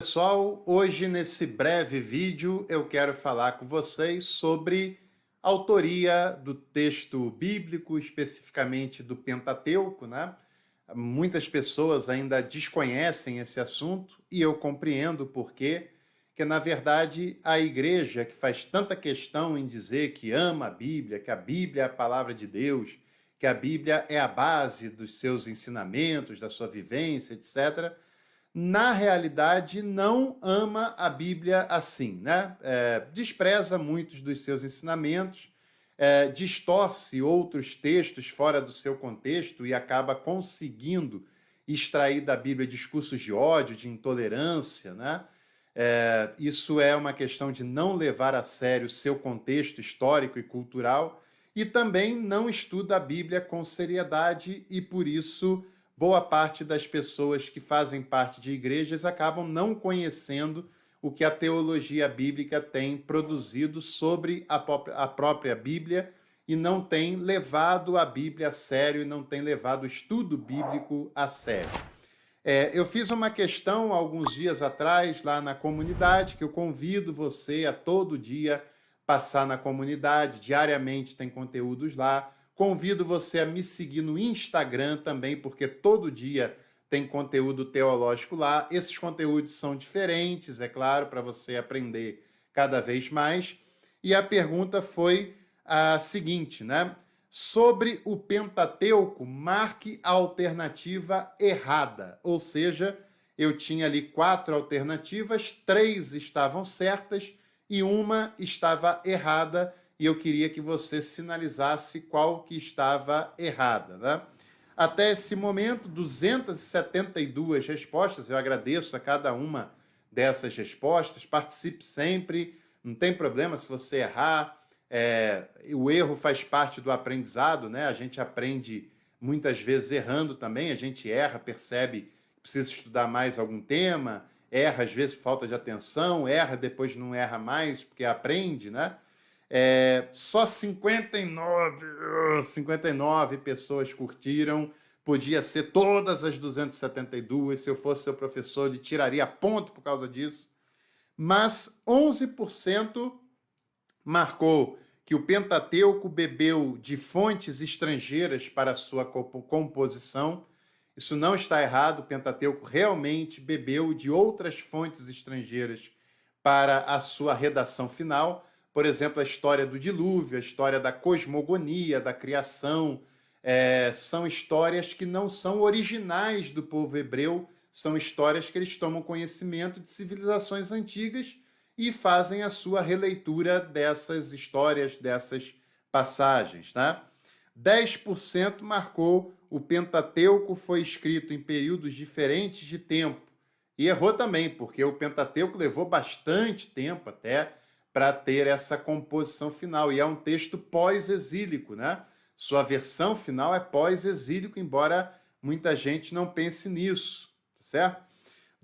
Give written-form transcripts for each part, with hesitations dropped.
Pessoal, hoje nesse breve vídeo eu quero falar com vocês sobre a autoria do texto bíblico, especificamente do Pentateuco, né? Muitas pessoas ainda desconhecem esse assunto e eu compreendo por quê, que na verdade a igreja que faz tanta questão em dizer que ama a Bíblia, que a Bíblia é a palavra de Deus, que a Bíblia é a base dos seus ensinamentos, da sua vivência, etc., na realidade, não ama a Bíblia assim, né? Despreza muitos dos seus ensinamentos, distorce outros textos fora do seu contexto e acaba conseguindo extrair da Bíblia discursos de ódio, de intolerância, né? Isso é uma questão de não levar a sério o seu contexto histórico e cultural e também não estuda a Bíblia com seriedade e, por isso, boa parte das pessoas que fazem parte de igrejas acabam não conhecendo o que a teologia bíblica tem produzido sobre a própria Bíblia e não tem levado a Bíblia a sério e não tem levado o estudo bíblico a sério. Eu fiz uma questão alguns dias atrás lá na comunidade, que eu convido você a todo dia passar na comunidade, diariamente tem conteúdos lá. Convido você a me seguir no Instagram também, porque todo dia tem conteúdo teológico lá. Esses conteúdos são diferentes, é claro, para você aprender cada vez mais. E a pergunta foi a seguinte, né? Sobre o Pentateuco, marque a alternativa errada. Ou seja, eu tinha ali 4 alternativas, 3 estavam certas e uma estava errada, e eu queria que você sinalizasse qual que estava errada, né? Até esse momento, 272 respostas, eu agradeço a cada uma dessas respostas, participe sempre, não tem problema se você errar, o erro faz parte do aprendizado, né? A gente aprende muitas vezes errando também, a gente erra, percebe que precisa estudar mais algum tema, erra às vezes por falta de atenção, erra, depois não erra mais porque aprende, né? Só 59 pessoas curtiram, podia ser todas as 272, se eu fosse seu professor, ele tiraria ponto por causa disso, mas 11% marcou que o Pentateuco bebeu de fontes estrangeiras para a sua composição. Isso não está errado, o Pentateuco realmente bebeu de outras fontes estrangeiras para a sua redação final. Por exemplo, a história do dilúvio, a história da cosmogonia, da criação, são histórias que não são originais do povo hebreu, são histórias que eles tomam conhecimento de civilizações antigas e fazem a sua releitura dessas histórias, dessas passagens, tá? 10% marcou o Pentateuco foi escrito em períodos diferentes de tempo. E errou também, porque o Pentateuco levou bastante tempo até para ter essa composição final. E é um texto pós-exílico, né? Sua versão final é pós-exílico, embora muita gente não pense nisso, tá certo?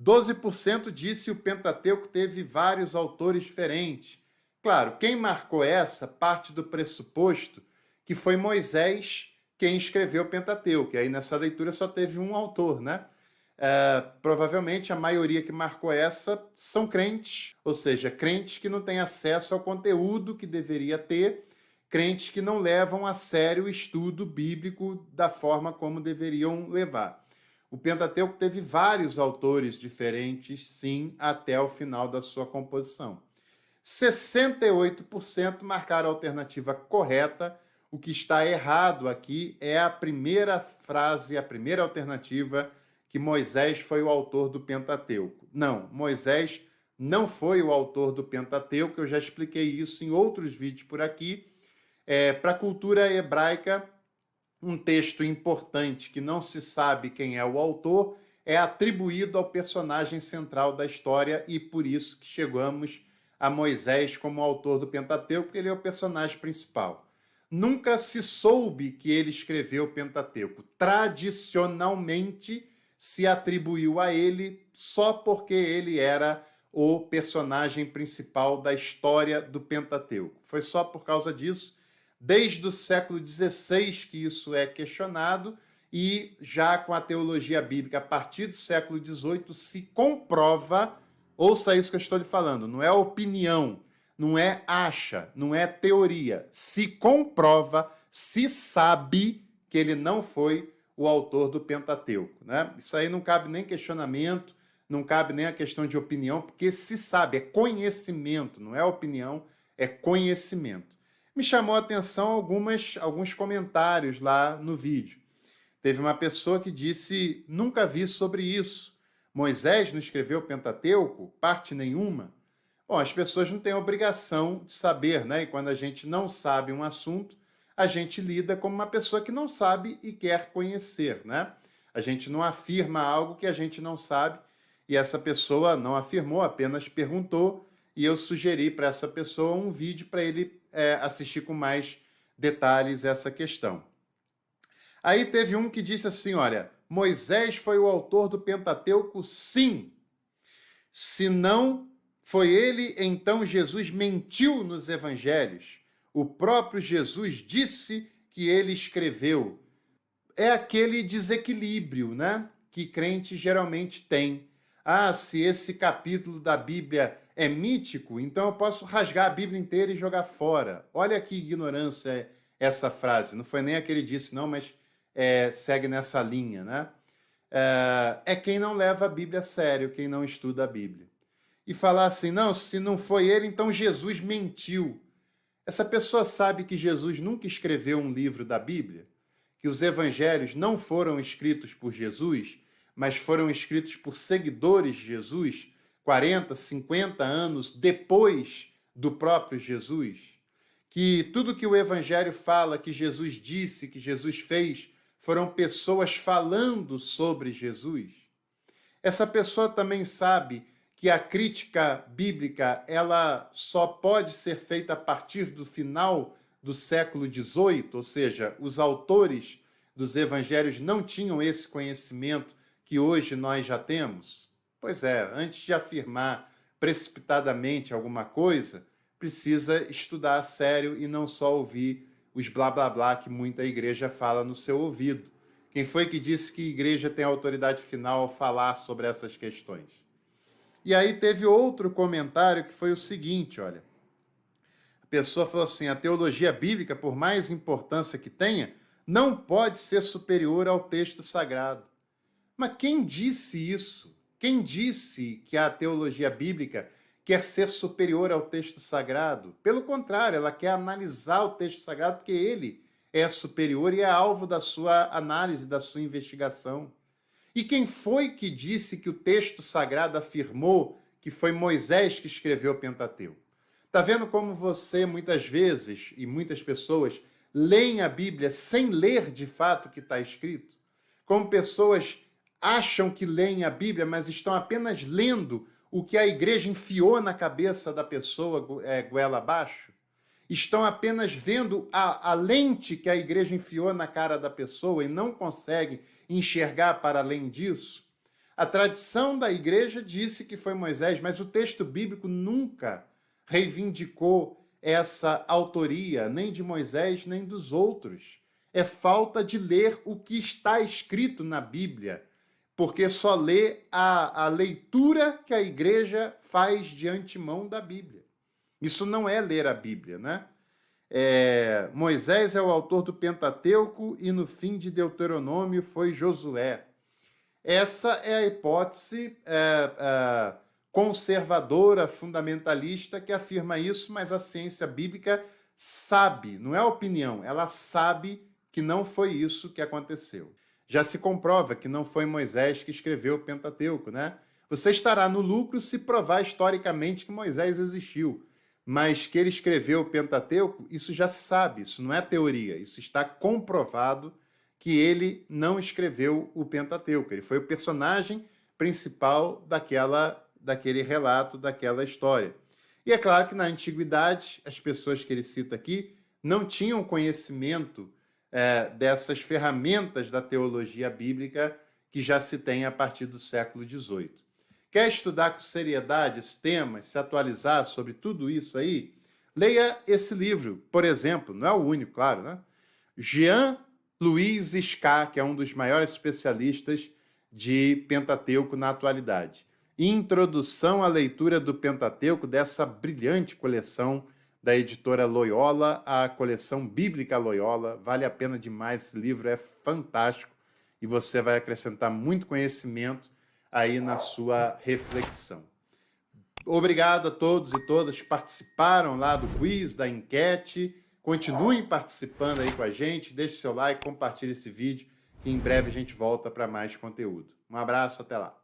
12% disse que o Pentateuco teve vários autores diferentes. Claro, quem marcou essa parte do pressuposto que foi Moisés quem escreveu o Pentateuco. E aí nessa leitura só teve um autor, né? Provavelmente a maioria que marcou essa são crentes, ou seja, crentes que não têm acesso ao conteúdo que deveria ter, crentes que não levam a sério o estudo bíblico da forma como deveriam levar. O Pentateuco teve vários autores diferentes, sim, até o final da sua composição. 68% marcaram a alternativa correta. O que está errado aqui é a primeira frase, a primeira alternativa, que Moisés foi o autor do Pentateuco. Não, Moisés não foi o autor do Pentateuco, eu já expliquei isso em outros vídeos por aqui. Para a cultura hebraica, um texto importante que não se sabe quem é o autor é atribuído ao personagem central da história e por isso que chegamos a Moisés como autor do Pentateuco, porque ele é o personagem principal. Nunca se soube que ele escreveu o Pentateuco. Tradicionalmente se atribuiu a ele só porque ele era o personagem principal da história do Pentateuco. Foi só por causa disso. Desde o século XVI que isso é questionado e já com a teologia bíblica, a partir do século XVIII, se comprova Ouça isso que eu estou lhe falando. Não é opinião, não é acha, não é teoria. Se comprova, se sabe que ele não foi o autor do Pentateuco, né? Isso aí não cabe nem questionamento, não cabe nem a questão de opinião, porque se sabe, é conhecimento, não é opinião, é conhecimento. Me chamou a atenção alguns comentários lá no vídeo. Teve uma pessoa que disse: nunca vi sobre isso. Moisés não escreveu o Pentateuco? Parte nenhuma? Bom, as pessoas não têm obrigação de saber, né? E quando a gente não sabe um assunto, a gente lida como uma pessoa que não sabe e quer conhecer, né? A gente não afirma algo que a gente não sabe, e essa pessoa não afirmou, apenas perguntou, e eu sugeri para essa pessoa um vídeo para ele assistir com mais detalhes essa questão. Aí teve um que disse assim, olha, Moisés foi o autor do Pentateuco, sim. Se não foi ele, então Jesus mentiu nos evangelhos. O próprio Jesus disse que ele escreveu. É aquele desequilíbrio, né, que crente geralmente tem. Ah, se esse capítulo da Bíblia é mítico, então eu posso rasgar a Bíblia inteira e jogar fora. Olha que ignorância é essa frase. Não foi nem a que ele disse, não, mas segue nessa linha, né? É quem não leva a Bíblia a sério, quem não estuda a Bíblia. E falar assim, não, se não foi ele, então Jesus mentiu. Essa pessoa sabe que Jesus nunca escreveu um livro da Bíblia? Que os evangelhos não foram escritos por Jesus, mas foram escritos por seguidores de Jesus, 40, 50 anos depois do próprio Jesus? Que tudo que o evangelho fala, que Jesus disse, que Jesus fez, foram pessoas falando sobre Jesus? Essa pessoa também sabe que a crítica bíblica ela só pode ser feita a partir do final do século XVIII, ou seja, os autores dos evangelhos não tinham esse conhecimento que hoje nós já temos? Pois é, antes de afirmar precipitadamente alguma coisa, precisa estudar a sério e não só ouvir os blá blá blá que muita igreja fala no seu ouvido. Quem foi que disse que a igreja tem autoridade final ao falar sobre essas questões? E aí teve outro comentário que foi o seguinte, olha. A pessoa falou assim, a teologia bíblica, por mais importância que tenha, não pode ser superior ao texto sagrado. Mas quem disse isso? Quem disse que a teologia bíblica quer ser superior ao texto sagrado? Pelo contrário, ela quer analisar o texto sagrado porque ele é superior e é alvo da sua análise, da sua investigação. E quem foi que disse que o texto sagrado afirmou que foi Moisés que escreveu o Pentateuco? Está vendo como você, muitas vezes, e muitas pessoas, leem a Bíblia sem ler de fato o que está escrito? Como pessoas acham que leem a Bíblia, mas estão apenas lendo o que a igreja enfiou na cabeça da pessoa goela abaixo? Estão apenas vendo a lente que a igreja enfiou na cara da pessoa e não conseguem enxergar para além disso? A tradição da igreja disse que foi Moisés, mas o texto bíblico nunca reivindicou essa autoria, nem de Moisés, nem dos outros. É falta de ler o que está escrito na Bíblia, porque só lê a leitura que a igreja faz de antemão da Bíblia. Isso não é ler a Bíblia, né? Moisés é o autor do Pentateuco e no fim de Deuteronômio foi Josué. Essa é a hipótese conservadora, fundamentalista, que afirma isso, mas a ciência bíblica sabe, não é opinião, ela sabe que não foi isso que aconteceu. Já se comprova que não foi Moisés que escreveu o Pentateuco, né? Você estará no lucro se provar historicamente que Moisés existiu, mas que ele escreveu o Pentateuco, isso já se sabe, isso não é teoria, isso está comprovado que ele não escreveu o Pentateuco. Ele foi o personagem principal daquele relato, daquela história. E é claro que na antiguidade, as pessoas que ele cita aqui não tinham conhecimento dessas ferramentas da teologia bíblica que já se tem a partir do século XVIII. Quer estudar com seriedade esse tema, se atualizar sobre tudo isso aí? Leia esse livro, por exemplo, não é o único, claro, né? Jean-Louis Ska, que é um dos maiores especialistas de Pentateuco na atualidade. Introdução à Leitura do Pentateuco, dessa brilhante coleção da editora Loyola, a coleção Bíblica Loyola. Vale a pena demais, esse livro é fantástico e você vai acrescentar muito conhecimento aí na sua reflexão. Obrigado a todos e todas que participaram lá do quiz, da enquete. Continuem participando aí com a gente, deixe seu like, compartilhe esse vídeo, que em breve a gente volta para mais conteúdo. Um abraço, até lá.